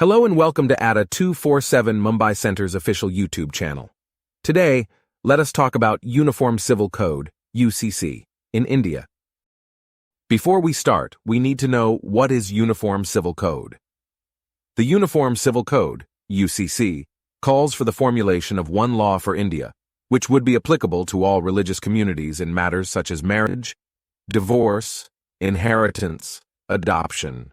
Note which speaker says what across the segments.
Speaker 1: Hello and welcome to Adda 247 Mumbai Center's official YouTube channel. Today, let us talk about Uniform Civil Code, UCC, in India. Before we start, we need to know what is Uniform Civil Code. The Uniform Civil Code, UCC, calls for the formulation of one law for India, which would be applicable to all religious communities in matters such as marriage, divorce, inheritance, adoption.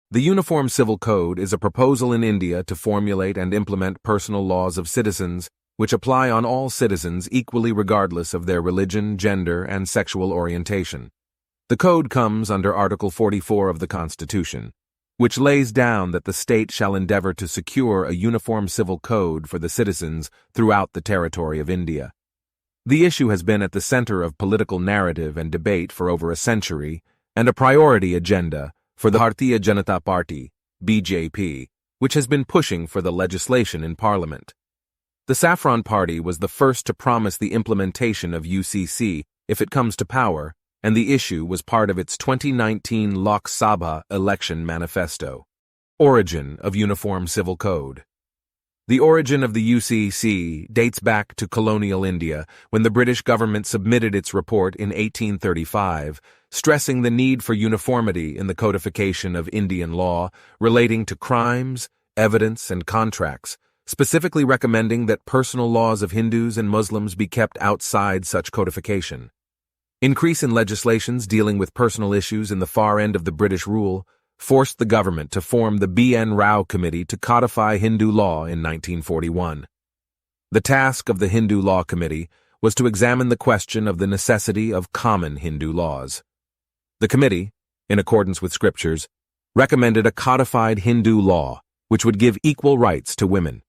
Speaker 1: The Uniform Civil Code is a proposal in India to formulate and implement personal laws of citizens which apply on all citizens equally regardless of their religion, gender, and sexual orientation. The code comes under Article 44 of the Constitution, which lays down that the state shall endeavor to secure a uniform civil code for the citizens throughout the territory of India. The issue has been at the center of political narrative and debate for over a century, and a priority agenda for the Bharatiya Janata Party, BJP, which has been pushing for the legislation in Parliament. The Saffron Party was the first to promise the implementation of UCC if it comes to power, and the issue was part of its 2019 Lok Sabha election manifesto. Origin of Uniform Civil Code. The origin of the UCC dates back to colonial India, when the British government submitted its report in 1835, stressing the need for uniformity in the codification of Indian law relating to crimes, evidence, and contracts, specifically recommending that personal laws of Hindus and Muslims be kept outside such codification. Increase in legislations dealing with personal issues in the far end of the British rule forced the government to form the B.N. Rao Committee to codify Hindu law in 1941. The task of the Hindu Law Committee was to examine the question of the necessity of common Hindu laws. The committee, in accordance with scriptures, recommended a codified Hindu law which would give equal rights to women.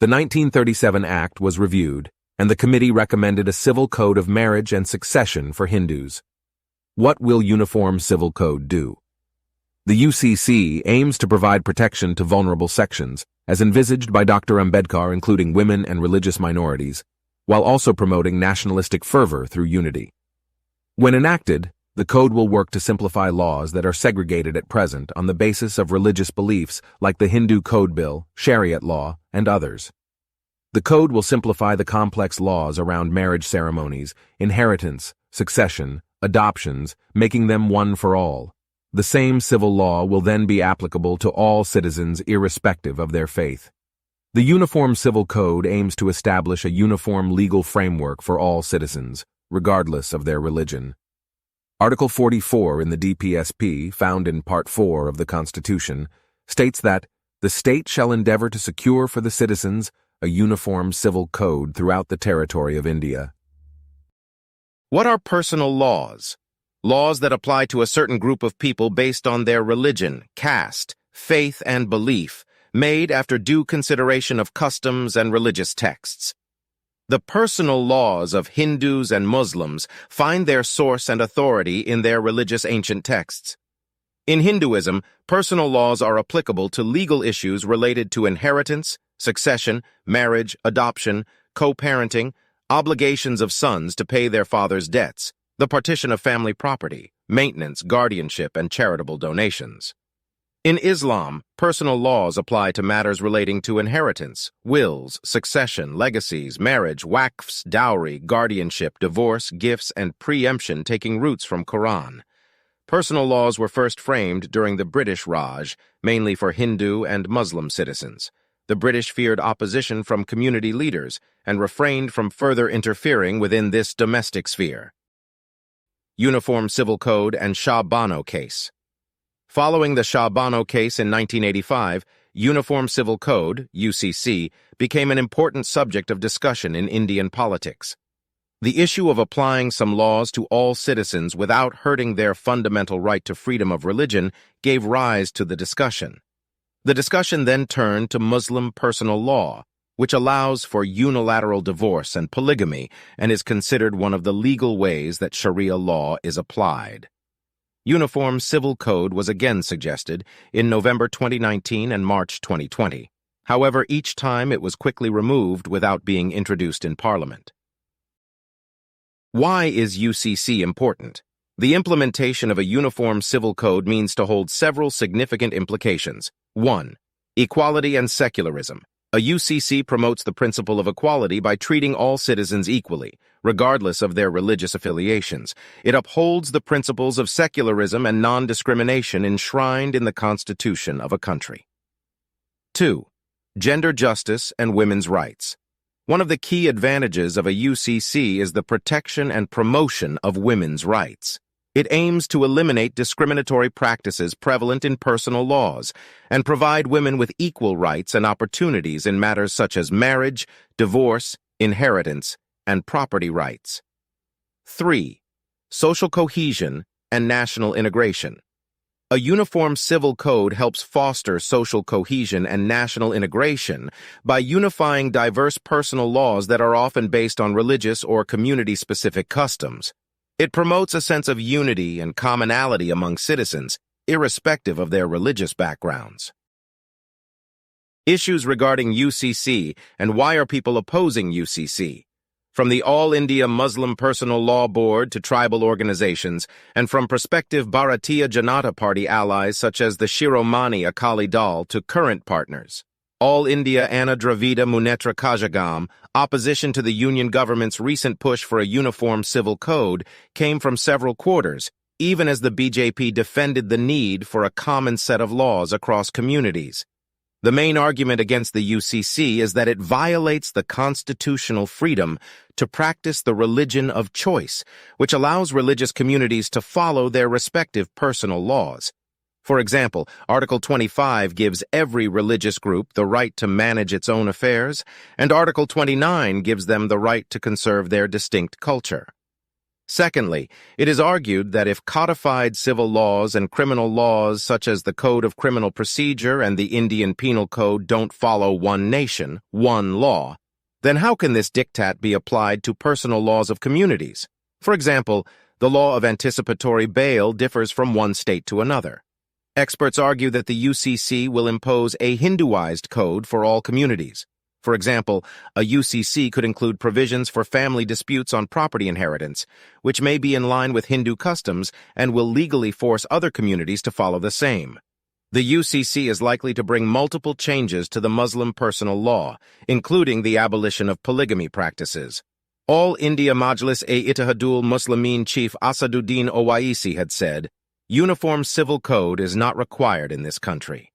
Speaker 1: The 1937 Act was reviewed, and the committee recommended a civil code of marriage and succession for Hindus. What will Uniform Civil Code do? The UCC aims to provide protection to vulnerable sections, as envisaged by Dr. Ambedkar, including women and religious minorities, while also promoting nationalistic fervor through unity. When enacted, the code will work to simplify laws that are segregated at present on the basis of religious beliefs like the Hindu Code Bill, Shariat law, and others. The code will simplify the complex laws around marriage ceremonies, inheritance, succession, adoptions, making them one for all. The same civil law will then be applicable to all citizens irrespective of their faith. The Uniform Civil Code aims to establish a uniform legal framework for all citizens, regardless of their religion. Article 44 in the DPSP, found in Part 4 of the Constitution, states that the state shall endeavor to secure for the citizens a uniform civil code throughout the territory of India.
Speaker 2: What are personal laws? Laws that apply to a certain group of people based on their religion, caste, faith, and belief, made after due consideration of customs and religious texts. The personal laws of Hindus and Muslims find their source and authority in their religious ancient texts. In Hinduism, personal laws are applicable to legal issues related to inheritance, succession, marriage, adoption, co-parenting, obligations of sons to pay their father's debts, the partition of family property, maintenance, guardianship, and charitable donations. In Islam, personal laws apply to matters relating to inheritance, wills, succession, legacies, marriage, waqfs, dowry, guardianship, divorce, gifts, and preemption taking roots from Quran. Personal laws were first framed during the British Raj, mainly for Hindu and Muslim citizens. The British feared opposition from community leaders and refrained from further interfering within this domestic sphere. Uniform Civil Code and Shah Bano Case. Following the Shah Bano case in 1985, Uniform Civil Code, UCC, became an important subject of discussion in Indian politics. The issue of applying some laws to all citizens without hurting their fundamental right to freedom of religion gave rise to the discussion. The discussion then turned to Muslim personal law, which allows for unilateral divorce and polygamy and is considered one of the legal ways that Sharia law is applied. Uniform Civil Code was again suggested in November 2019 and March 2020. However, each time it was quickly removed without being introduced in Parliament. Why is UCC important? The implementation of a uniform civil code means to hold several significant implications. 1. Equality and secularism. A UCC promotes the principle of equality by treating all citizens equally, regardless of their religious affiliations. It upholds the principles of secularism and non-discrimination enshrined in the Constitution of a country. 2. Gender justice and women's rights. One of the key advantages of a UCC is the protection and promotion of women's rights. It aims to eliminate discriminatory practices prevalent in personal laws and provide women with equal rights and opportunities in matters such as marriage, divorce, inheritance, and property rights. 3. Social cohesion and national integration. A uniform civil code helps foster social cohesion and national integration by unifying diverse personal laws that are often based on religious or community-specific customs. It promotes a sense of unity and commonality among citizens, irrespective of their religious backgrounds. Issues regarding UCC and why are people opposing UCC? From the All India Muslim Personal Law Board to tribal organizations, and from prospective Bharatiya Janata Party allies such as the Shiromani Akali Dal to current partners. All India Anna Dravida Munnetra Kazhagam, opposition to the union government's recent push for a uniform civil code, came from several quarters, even as the BJP defended the need for a common set of laws across communities. The main argument against the UCC is that it violates the constitutional freedom to practice the religion of choice, which allows religious communities to follow their respective personal laws. For example, Article 25 gives every religious group the right to manage its own affairs, and Article 29 gives them the right to conserve their distinct culture. Secondly, it is argued that if codified civil laws and criminal laws such as the Code of Criminal Procedure and the Indian Penal Code don't follow one nation, one law, then how can this diktat be applied to personal laws of communities? For example, the law of anticipatory bail differs from one state to another. Experts argue that the UCC will impose a Hinduized code for all communities. For example, a UCC could include provisions for family disputes on property inheritance, which may be in line with Hindu customs and will legally force other communities to follow the same. The UCC is likely to bring multiple changes to the Muslim personal law, including the abolition of polygamy practices. All India Majlis-e-Ittihadul Muslimin chief Asaduddin Owaisi had said, "Uniform civil code is not required in this country."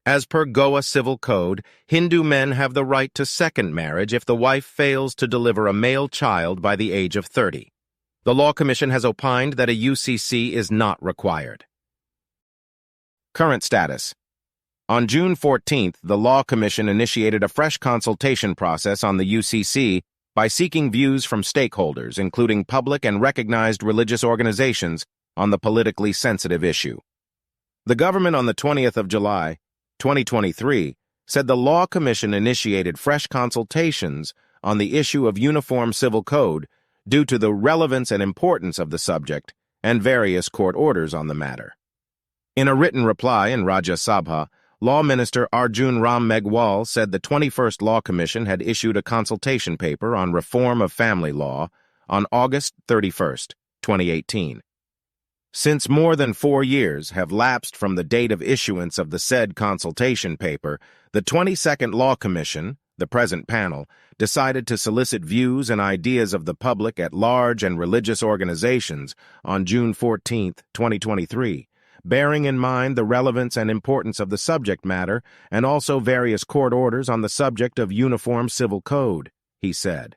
Speaker 2: As per Goa Civil Code, Hindu men have the right to second marriage if the wife fails to deliver a male child by the age of 30. The Law Commission has opined that a UCC is not required. Current status. On June 14th, the Law Commission initiated a fresh consultation process on the UCC by seeking views from stakeholders, including public and recognized religious organizations, on the politically sensitive issue. The government on the 20th of July, 2023, said the Law Commission initiated fresh consultations on the issue of uniform civil code due to the relevance and importance of the subject and various court orders on the matter. In a written reply in Rajya Sabha, Law Minister Arjun Ram Meghwal said the 21st Law Commission had issued a consultation paper on reform of family law on August 31st, 2018. Since more than 4 years have lapsed from the date of issuance of the said consultation paper, the 22nd Law Commission, the present panel, decided to solicit views and ideas of the public at large and religious organizations on June 14, 2023, bearing in mind the relevance and importance of the subject matter and also various court orders on the subject of uniform civil code, he said.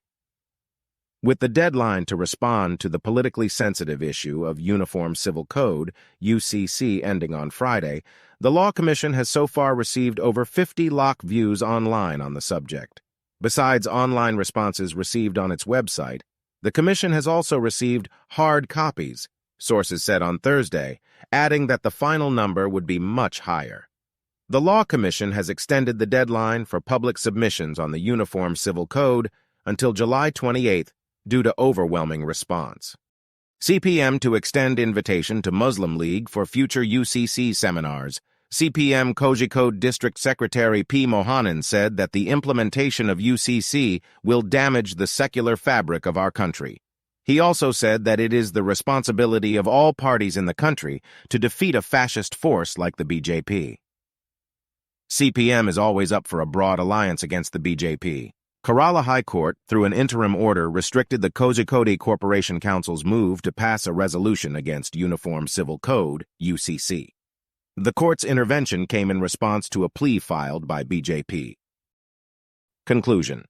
Speaker 2: With the deadline to respond to the politically sensitive issue of Uniform Civil Code, UCC, ending on Friday, the Law Commission has so far received over 50 lock views online on the subject. Besides online responses received on its website, the Commission has also received hard copies, sources said on Thursday, adding that the final number would be much higher. The Law Commission has extended the deadline for public submissions on the Uniform Civil Code until July 28th, due to overwhelming response. CPM to extend invitation to Muslim League for future UCC seminars. CPM Kozhikode District Secretary P. Mohanan said that the implementation of UCC will damage the secular fabric of our country. He also said that it is the responsibility of all parties in the country to defeat a fascist force like the BJP. CPM is always up for a broad alliance against the BJP. Kerala High Court, through an interim order, restricted the Kozhikode Corporation Council's move to pass a resolution against Uniform Civil Code, UCC. The court's intervention came in response to a plea filed by BJP. Conclusion.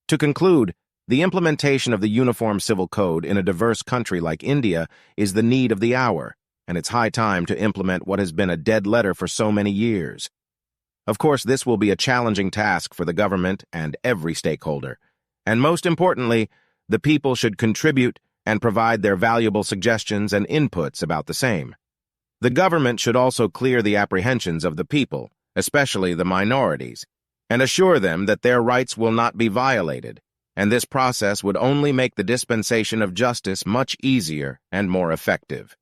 Speaker 2: To conclude, the implementation of the Uniform Civil Code in a diverse country like India is the need of the hour, and it's high time to implement what has been a dead letter for so many years. Of course, this will be a challenging task for the government and every stakeholder. And most importantly, the people should contribute and provide their valuable suggestions and inputs about the same. The government should also clear the apprehensions of the people, especially the minorities, and assure them that their rights will not be violated, and this process would only make the dispensation of justice much easier and more effective.